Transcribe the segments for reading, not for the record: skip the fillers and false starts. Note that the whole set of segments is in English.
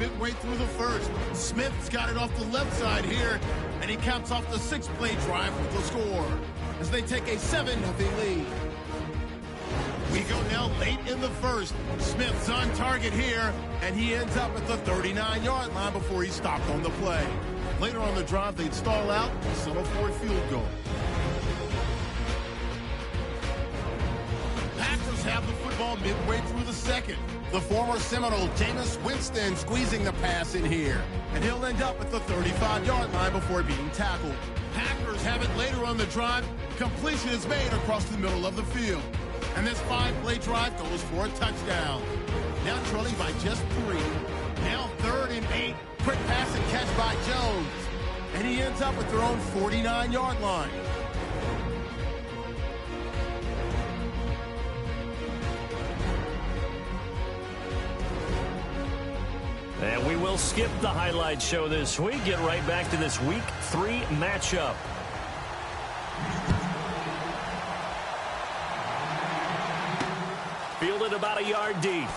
midway through the first. Smith's got it off the left side here, and he caps off the 6-play drive with the score as they take a 7-0 lead. We go now late in the first. Smith's on target here, and he ends up at the 39-yard line before he's stopped on the play. Later on the drive, they'd stall out and settle for a field goal. Packers have the football midway through the second. The former Seminole Jameis Winston squeezing the pass in here, and he'll end up at the 35-yard line before being tackled. Packers have it later on the drive. Completion is made across the middle of the field, and this 5-play drive goes for a touchdown. Now trailing by just 3. Now 3rd and 8. Quick pass and catch by Jones, and he ends up at their own 49-yard line. And we will skip the highlight show this week. Get right back to this Week 3 matchup. Fielded about a yard deep.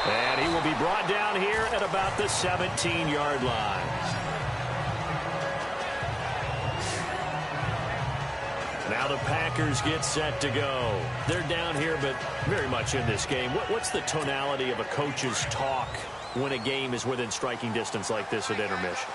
And he will be brought down here at about the 17-yard line. Now the Packers get set to go. They're down here, but very much in this game. What's the tonality of a coach's talk when a game is within striking distance like this at intermission?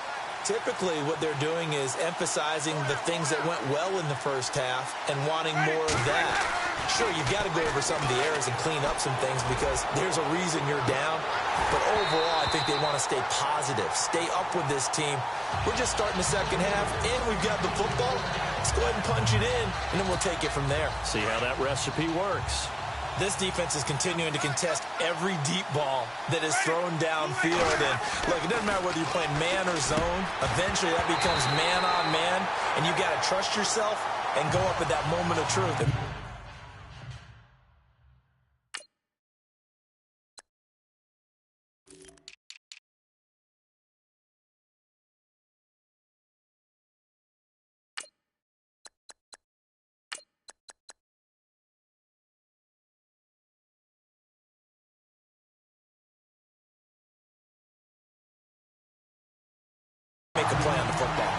Typically, what they're doing is emphasizing the things that went well in the first half and wanting more of that. Sure, you've got to go over some of the errors and clean up some things because there's a reason you're down. But overall, I think they want to stay positive, stay up with this team. We're just starting the second half, and we've got the football. Let's go ahead and punch it in, and then we'll take it from there. See how that recipe works. This defense is continuing to contest every deep ball that is thrown downfield. And, look, it doesn't matter whether you're playing man or zone. Eventually, that becomes man on man, and you've got to trust yourself and go up at that moment of truth. Make a play on the football.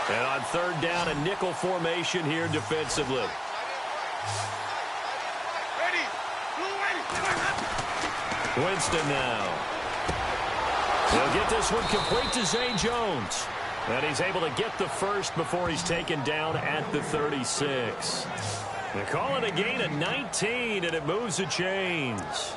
And on 3rd down, a nickel formation here defensively. Winston now. He'll get this one complete to Zay Jones. And he's able to get the first before he's taken down at the 36. They call it a gain of 19, and it moves the chains.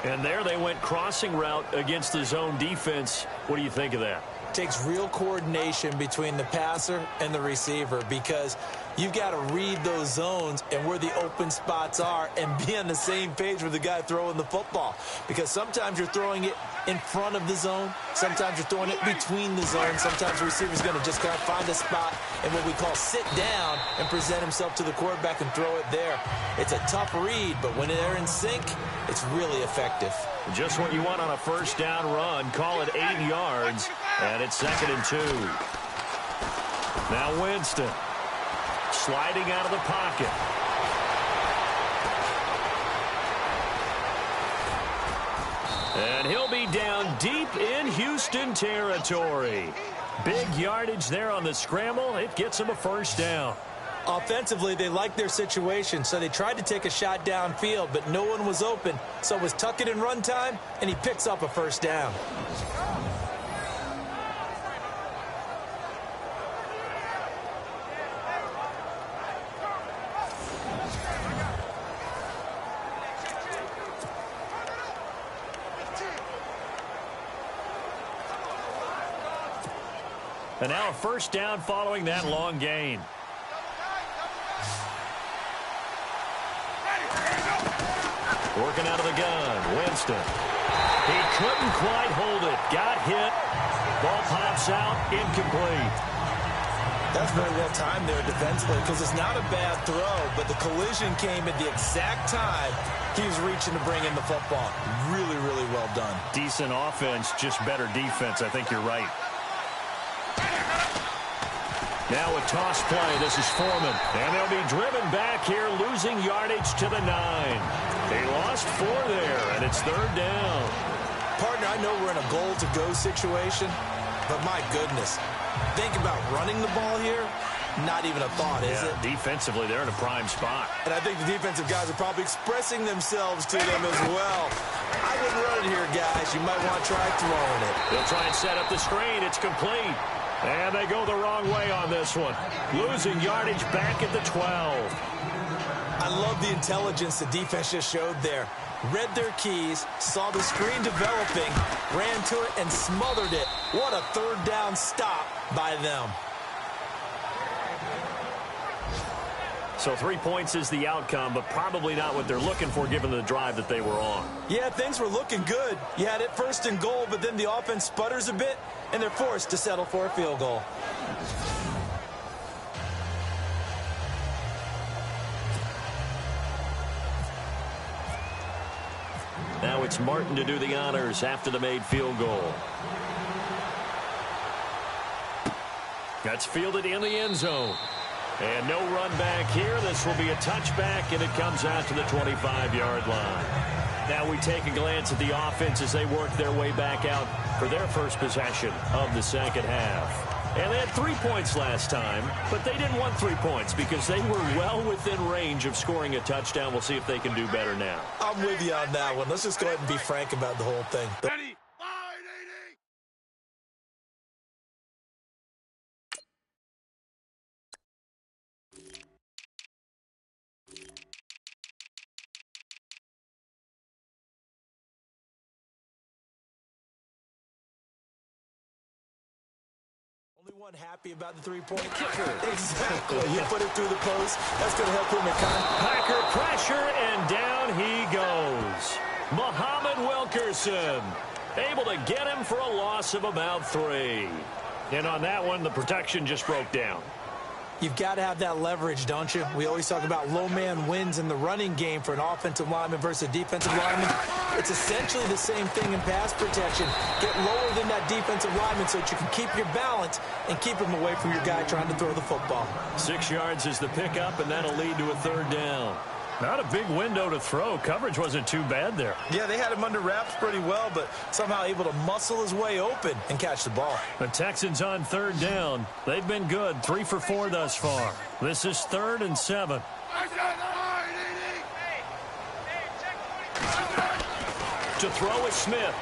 And there they went crossing route against the zone defense. What do you think of that? Takes real coordination between the passer and the receiver because you've got to read those zones and where the open spots are and be on the same page with the guy throwing the football. Because sometimes you're throwing it in front of the zone. Sometimes you're throwing it between the zones. Sometimes the receiver's going to just kind of find a spot and what we call sit down and present himself to the quarterback and throw it there. It's a tough read, but when they're in sync, it's really effective. Just what you want on a 1st down run. Call it 8 yards, and it's 2nd and 2. Now Winston sliding out of the pocket. And he'll be down deep in Houston territory. Big yardage there on the scramble. It gets him a 1st down. Offensively, they liked their situation, so they tried to take a shot downfield, but no one was open. So it was tuck it in run time, and he picks up a 1st down. And now a 1st down following that long gain. Working out of the gun, Winston. He couldn't quite hold it. Got hit. Ball pops out, incomplete. That's very well timed there defensively because it's not a bad throw, but the collision came at the exact time he was reaching to bring in the football. Really, really well done. Decent offense, just better defense. I think you're right. Now a toss play. This is Foreman. And they'll be driven back here, losing yardage to the 9. They lost 4 there, and it's 3rd down. Partner, I know we're in a goal-to-go situation, but my goodness, think about running the ball here. Not even a thought, is it? Defensively, they're in a prime spot. And I think the defensive guys are probably expressing themselves to them as well. I wouldn't run it here, guys. You might want to try throwing it. They'll try and set up the screen. It's complete. And they go the wrong way on this one. Losing yardage back at the 12. I love the intelligence the defense just showed there. Read their keys, saw the screen developing, ran to it, and smothered it. What a 3rd down stop by them. So 3 points is the outcome, but probably not what they're looking for given the drive that they were on. Yeah, things were looking good. You had it 1st and goal, but then the offense sputters a bit, and they're forced to settle for a field goal. Now it's Martin to do the honors after the made field goal. That's fielded in the end zone. And no run back here. This will be a touchback, and it comes out to the 25-yard line. Now we take a glance at the offense as they work their way back out for their first possession of the second half. And they had 3 points last time, but they didn't want 3 points because they were well within range of scoring a touchdown. We'll see if they can do better now. I'm with you on that one. Let's just go ahead and be frank about the whole thing. Only one happy about the 3-point kicker. Exactly. You put it through the post. That's going to help him. Packer pressure, and down he goes. Muhammad Wilkerson able to get him for a loss of about 3. And on that one, the protection just broke down. You've got to have that leverage, don't you? We always talk about low man wins in the running game for an offensive lineman versus a defensive lineman. It's essentially the same thing in pass protection. Get lower than that defensive lineman so that you can keep your balance and keep him away from your guy trying to throw the football. 6 yards is the pickup, and that'll lead to a 3rd down. Not a big window to throw. Coverage wasn't too bad there. Yeah, they had him under wraps pretty well, but somehow able to muscle his way open and catch the ball. The Texans on 3rd down. They've been good. 3 for 4 thus far. This is 3rd and 7. To throw is Smith.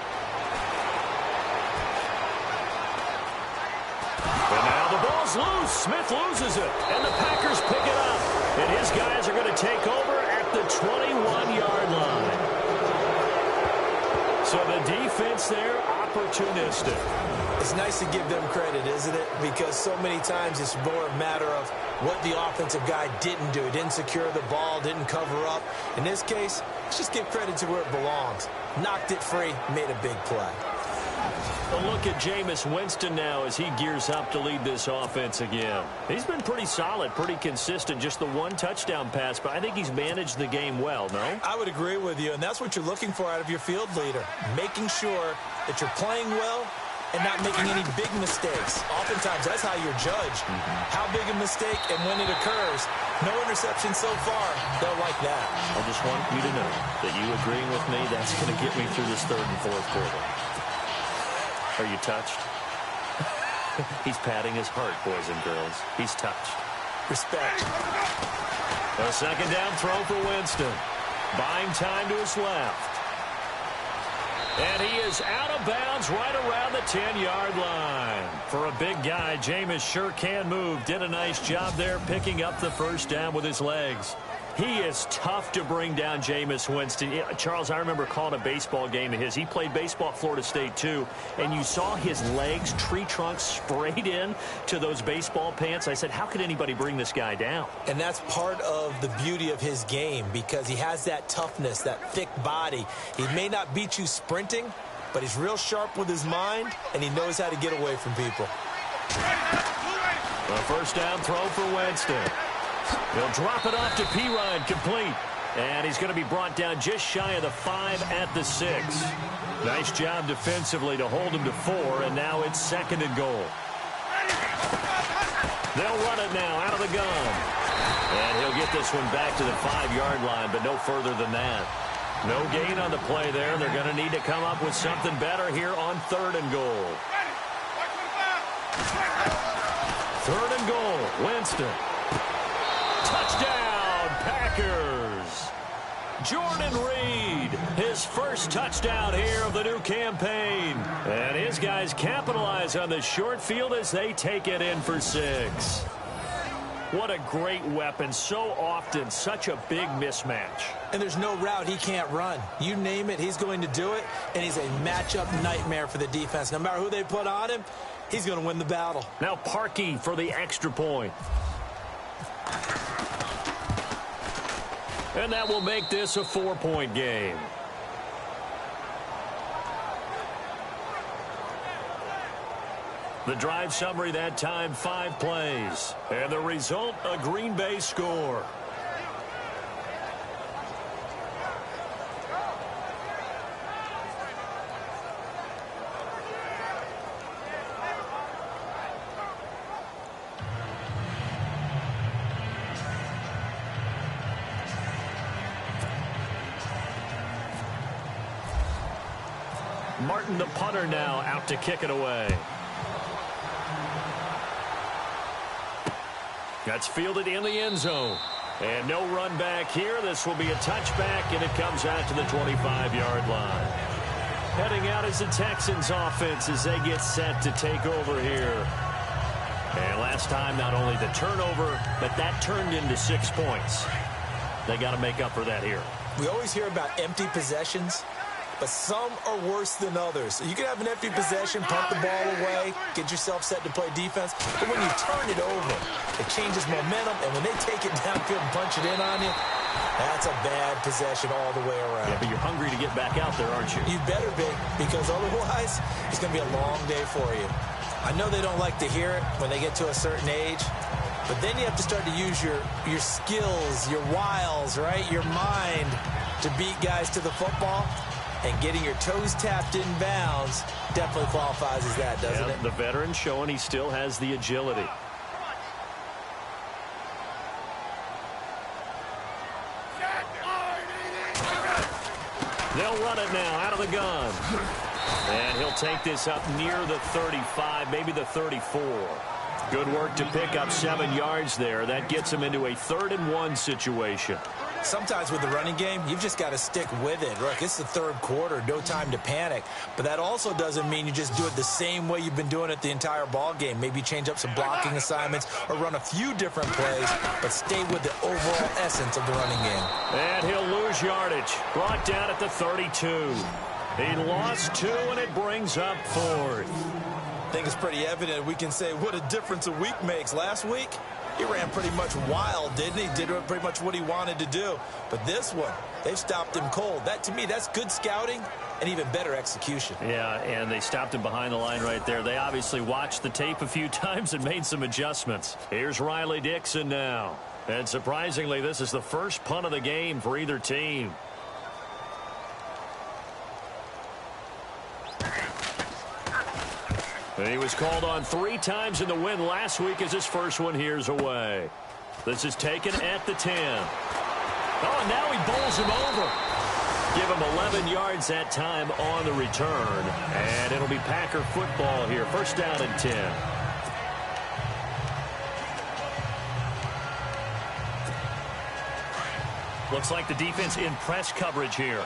And now the ball's loose. Smith loses it, and the Packers pick it up. And his guys are going to take over at the 21-yard line. So the defense there, opportunistic. It's nice to give them credit, isn't it? Because so many times it's more a matter of what the offensive guy didn't do. Didn't secure the ball, didn't cover up. In this case, let's just give credit to where it belongs. Knocked it free, made a big play. A look at Jameis Winston now as he gears up to lead this offense again. He's been pretty solid, pretty consistent, just the 1 touchdown pass, but I think he's managed the game well, no? I would agree with you, and that's what you're looking for out of your field leader, making sure that you're playing well and not making any big mistakes. Oftentimes, that's how you're judged. How big a mistake and when it occurs. No interception so far. They'll like that. I just want you to know that you agreeing with me, that's going to get me through this 3rd and 4th quarter. Are you touched? He's patting his heart, boys and girls. He's touched. Respect. A 2nd down throw for Winston. Buying time to his left. And he is out of bounds right around the 10-yard line. For a big guy, Jameis sure can move. Did a nice job there picking up the 1st down with his legs. He is tough to bring down, Jameis Winston. Charles, I remember calling a baseball game of his. He played baseball at Florida State, too. And you saw his legs, tree trunks sprayed in to those baseball pants. I said, how could anybody bring this guy down? And that's part of the beauty of his game because he has that toughness, that thick body. He may not beat you sprinting, but he's real sharp with his mind, and he knows how to get away from people. A 1st down throw for Winston. He'll drop it off to Pirine, complete. And he's going to be brought down just shy of the 5 at the 6. Nice job defensively to hold him to 4, and now it's 2nd and goal. They'll run it now out of the gun. And he'll get this one back to the 5-yard line, but no further than that. No gain on the play there. They're going to need to come up with something better here on 3rd and goal. 3rd and goal. Winston. Touchdown, Packers. Jordan Reed, his first touchdown here of the new campaign. And his guys capitalize on the short field as they take it in for 6. What a great weapon. So often, such a big mismatch. And there's no route he can't run. You name it, he's going to do it. And he's a matchup nightmare for the defense. No matter who they put on him, he's going to win the battle. Now Parkey for the extra point. And that will make this a 4-point game. The drive summary that time, 5 plays. And the result, a Green Bay score. Martin, the punter, now out to kick it away. That's fielded in the end zone. And no run back here. This will be a touchback, and it comes out to the 25-yard line. Heading out is the Texans offense as they get set to take over here. And last time, not only the turnover, but that turned into 6 points. They got to make up for that here. We always hear about empty possessions, but some are worse than others. So you can have an empty possession, pump the ball away, get yourself set to play defense. But when you turn it over, it changes momentum. And when they take it downfield and punch it in on you, that's a bad possession all the way around. Yeah, but you're hungry to get back out there, aren't you? You better be, because otherwise it's going to be a long day for you. I know they don't like to hear it when they get to a certain age, but then you have to start to use your skills, your wiles, right, your mind to beat guys to the football. And getting your toes tapped in bounds definitely qualifies as that, doesn't it? The veteran showing he still has the agility. They'll run it now out of the gun. And he'll take this up near the 35, maybe the 34. Good work to pick up 7 yards there. That gets him into a 3rd and 1 situation. Sometimes with the running game, you've just got to stick with it. Look, it's the 3rd quarter, no time to panic. But that also doesn't mean you just do it the same way you've been doing it the entire ball game. Maybe change up some blocking assignments or run a few different plays, but stay with the overall essence of the running game. And he'll lose yardage. Brought down at the 32. He lost 2, and it brings up 4th. I think it's pretty evident we can say what a difference a week makes. Last week, he ran pretty much wild, didn't he? Did pretty much what he wanted to do. But this one, they've stopped him cold. That, to me, that's good scouting and even better execution. Yeah, and they stopped him behind the line right there. They obviously watched the tape a few times and made some adjustments. Here's Riley Dixon now. And surprisingly, this is the first punt of the game for either team. He was called on 3 times in the win last week as his first one here's away. This is taken at the 10. Oh, and now he bowls him over. Give him 11 yards that time on the return. And it'll be Packer football here. First down and 10. Looks like the defense in press coverage here.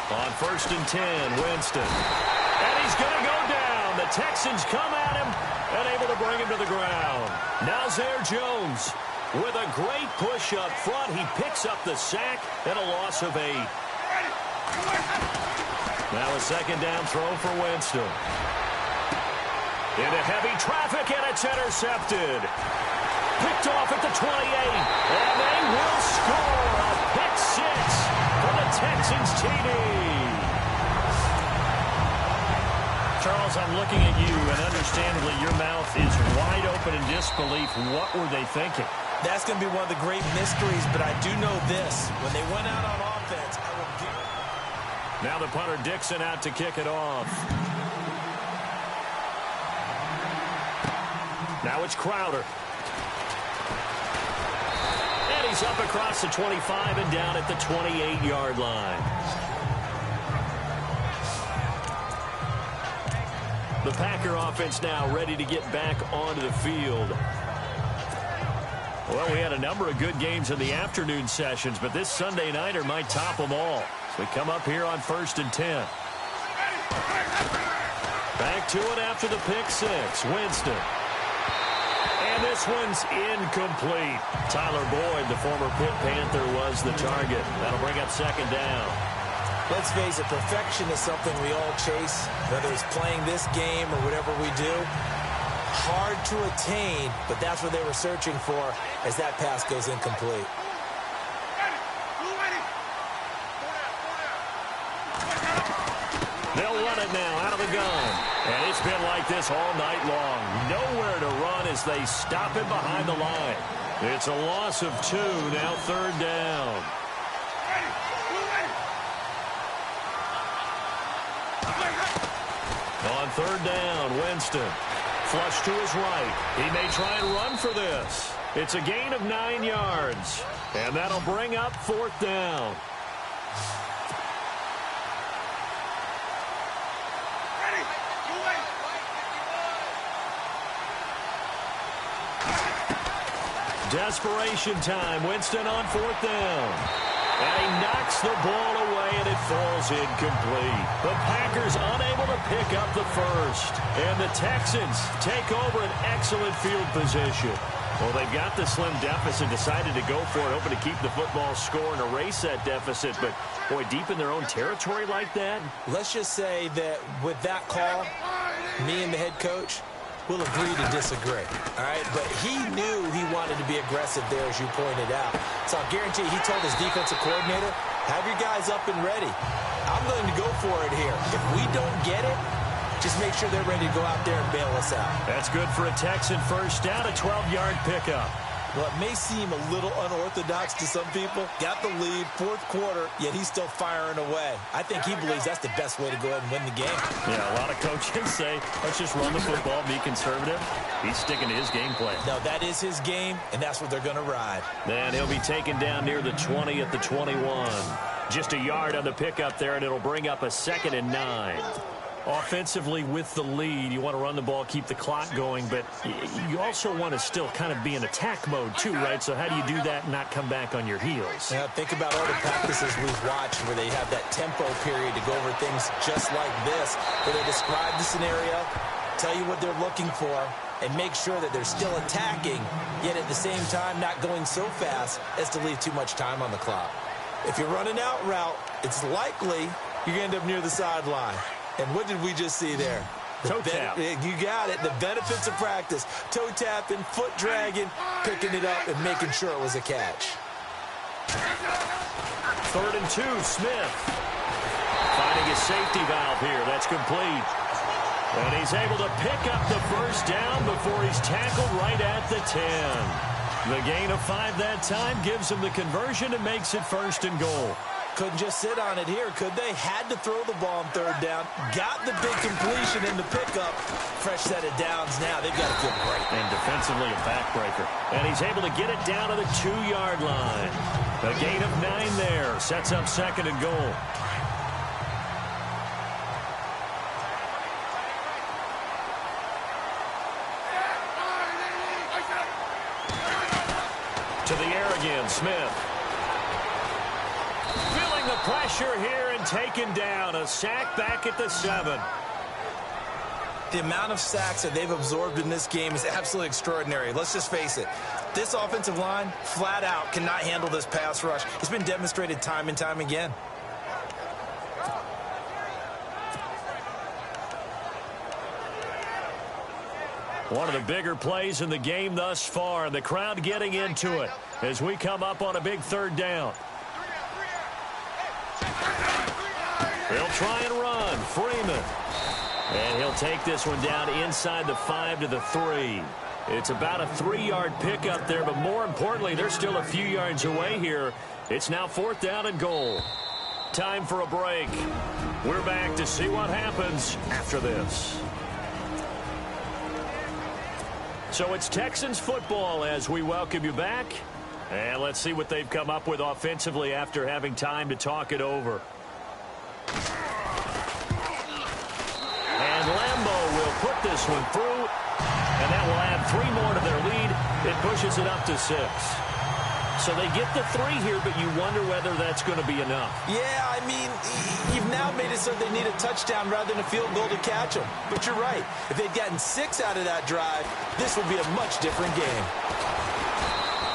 On 1st and 10, Winston. And he's going to go down. The Texans come at him and able to bring him to the ground. Now Zare Jones with a great push up front. He picks up the sack and a loss of 8. Now a 2nd down throw for Winston. Into heavy traffic, and it's intercepted. Picked off at the 28. And they will score a pick 6 for the Texans TD. Charles, I'm looking at you, and understandably, your mouth is wide open in disbelief. What were they thinking? That's going to be one of the great mysteries, but I do know this. When they went out on offense, I will give... Now the punter Dixon out to kick it off. Now it's Crowder. And he's up across the 25 and down at the 28-yard line. The Packer offense now ready to get back onto the field. Well, we had a number of good games in the afternoon sessions, but this Sunday nighter might top them all. So we come up here on 1st and 10. Back to it after the pick six. Winston. And this one's incomplete. Tyler Boyd, the former Pitt Panther, was the target. That'll bring up 2nd down. Let's face it, perfection is something we all chase, whether it's playing this game or whatever we do. Hard to attain, but that's what they were searching for as that pass goes incomplete. They'll run it now out of the gun. And it's been like this all night long. Nowhere to run as they stop it behind the line. It's a loss of 2, now 3rd down. On 3rd down, Winston. Flush to his right. He may try and run for this. It's a gain of 9 yards. And that'll bring up 4th down. Desperation time. Winston on 4th down. And he knocks the ball away, and it falls incomplete. The Packers unable to pick up the first. And the Texans take over an excellent field position. Well, they've got the slim deficit, decided to go for it, hoping to keep the football score and erase that deficit. But, boy, deep in their own territory like that. Let's just say that with that call, me and the head coach will agree to disagree, all right? But he knew he wanted to be aggressive there, as you pointed out. So I'll guarantee you, he told his defensive coordinator, have your guys up and ready. I'm going to go for it here. If we don't get it, just make sure they're ready to go out there and bail us out. That's good for a Texan first down, a 12-yard pickup. Well, it may seem a little unorthodox to some people. Got the lead, 4th quarter, yet he's still firing away. I think he believes that's the best way to go ahead and win the game. Yeah, a lot of coaches say, let's just run the football, be conservative. He's sticking to his game plan. No, that is his game, and that's what they're going to ride. Then he'll be taken down near the 20 at the 21. Just a yard on the pickup there, and it'll bring up a 2nd and 9. Offensively, with the lead, you want to run the ball, keep the clock going, but you also want to still kind of be in attack mode too, right? So how do you do that and not come back on your heels? Yeah, think about all the practices we've watched where they have that tempo period to go over things just like this, where they describe the scenario, tell you what they're looking for, and make sure that they're still attacking, yet at the same time not going so fast as to leave too much time on the clock. If you're running out route, it's likely you're going to end up near the sideline. And what did we just see there? Toe tap. You got it. The benefits of practice. Toe tapping, foot dragging, picking it up, and making sure it was a catch. 3rd and 2, Smith. Finding his safety valve here. That's complete. And he's able to pick up the first down before he's tackled right at the 10. The gain of 5 that time gives him the conversion and makes it 1st and goal. Couldn't just sit on it here, could they? Had to throw the ball on 3rd down. Got the big completion in the pickup. Fresh set of downs now. They've got to feel great. And defensively a backbreaker. And he's able to get it down to the 2-yard line. A gain of 9 there. Sets up 2nd and goal. To the air again, Smith. Feeling the pressure here and taken down. A sack back at the 7. The amount of sacks that they've absorbed in this game is absolutely extraordinary. Let's just face it. This offensive line, flat out, cannot handle this pass rush. It's been demonstrated time and time again. One of the bigger plays in the game thus far. The crowd getting into it as we come up on a big 3rd down. They'll try and run. Freeman. And he'll take this one down inside the 5 to the 3. It's about a 3-yard pickup there, but more importantly, they're still a few yards away here. It's now 4th down and goal. Time for a break. We're back to see what happens after this. So it's Texans football as we welcome you back. And let's see what they've come up with offensively after having time to talk it over. And Lambeau will put this one through, and that will add 3 more to their lead. It pushes it up to 6. So they get the 3 here, but you wonder whether that's going to be enough. Yeah, I mean, you've now made it so they need a touchdown rather than a field goal to catch them. But you're right. If they'd gotten 6 out of that drive, this would be a much different game.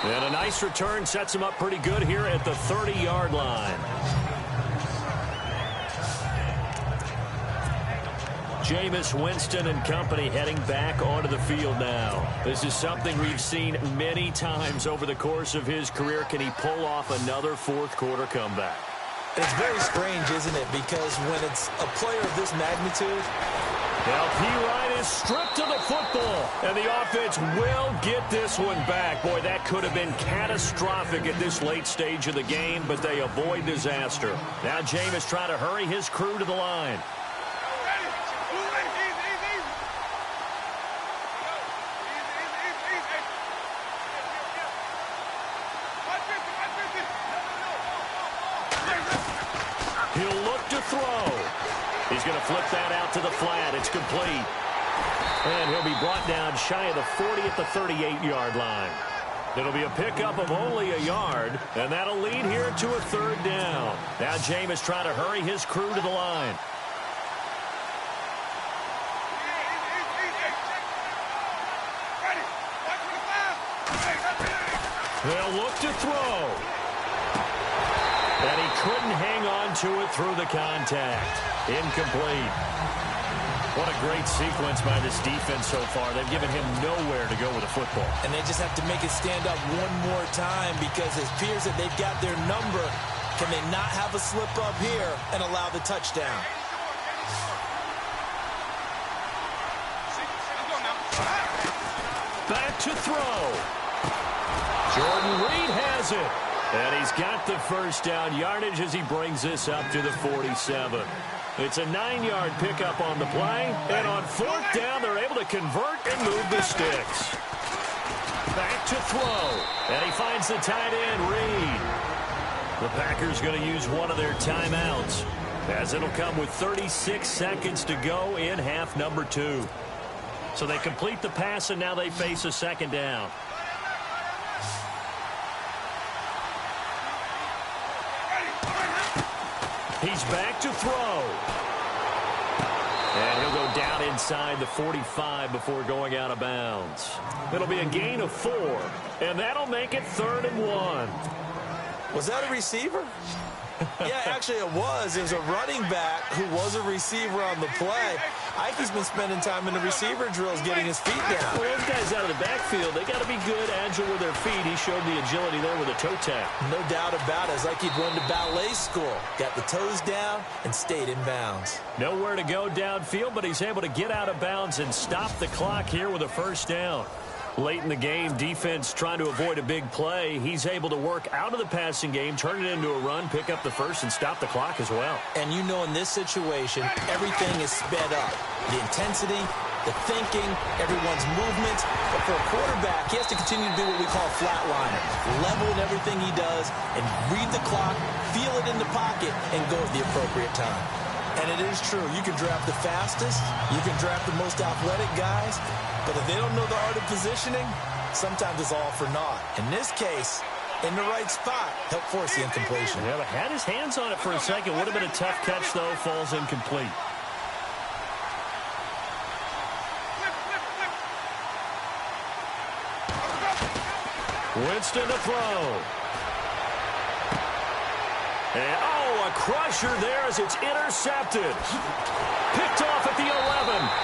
And a nice return sets them up pretty good here at the 30-yard line. Jameis Winston and company heading back onto the field now. This is something we've seen many times over the course of his career. Can he pull off another fourth-quarter comeback? It's very strange, isn't it? Because when it's a player of this magnitude... Now, P. is stripped of the football, and the offense will get this one back. Boy, that could have been catastrophic at this late stage of the game, but they avoid disaster. Now Jameis trying to hurry his crew to the line. He'll look to throw. He's going to flip that out to the flat. It's complete. And he'll be brought down shy of the 40 at the 38-yard line. It'll be a pickup of only a yard, and that'll lead here to a 3rd down. Now Jameis trying to hurry his crew to the line. They'll look to throw. And he couldn't hang on to it through the contact. Incomplete. What a great sequence by this defense so far. They've given him nowhere to go with the football. And they just have to make it stand up one more time because it appears that they've got their number. Can they not have a slip up here and allow the touchdown? Back to throw. Jordan Reed has it. And he's got the first down yardage as he brings this up to the 47. It's a 9-yard pickup on the play. And on 4th down, they're able to convert and move the sticks. Back to throw. And he finds the tight end, Reed. The Packers going to use one of their timeouts, as it'll come with 36 seconds to go in half number 2. So they complete the pass, and now they face a 2nd down. He's back to throw. And he'll go down inside the 45 before going out of bounds. It'll be a gain of 4, and that'll make it 3rd and 1. Was that a receiver? Yeah, actually it was. It was a running back who was a receiver on the play. Ike's been spending time in the receiver drills getting his feet down. Well, those guys out of the backfield, they got to be good, agile with their feet. He showed the agility there with a toe tap. No doubt about it. It's like he'd run to ballet school. Got the toes down and stayed in bounds. Nowhere to go downfield, but he's able to get out of bounds and stop the clock here with a 1st down. Late in the game, defense trying to avoid a big play. He's able to work out of the passing game, turn it into a run, pick up the first, and stop the clock as well. And you know in this situation, everything is sped up. The intensity, the thinking, everyone's movement. But for a quarterback, he has to continue to do what we call flatliner. Level in everything he does and read the clock, feel it in the pocket, and go at the appropriate time. And it is true. You can draft the fastest. You can draft the most athletic guys. But if they don't know the art of positioning, sometimes it's all for naught. In this case, in the right spot, help force the incompletion. Yeah, but had his hands on it for a second. Would have been a tough catch, though. Falls incomplete. Winston to throw. And, oh, a crusher there as it's intercepted. Picked off at the 11.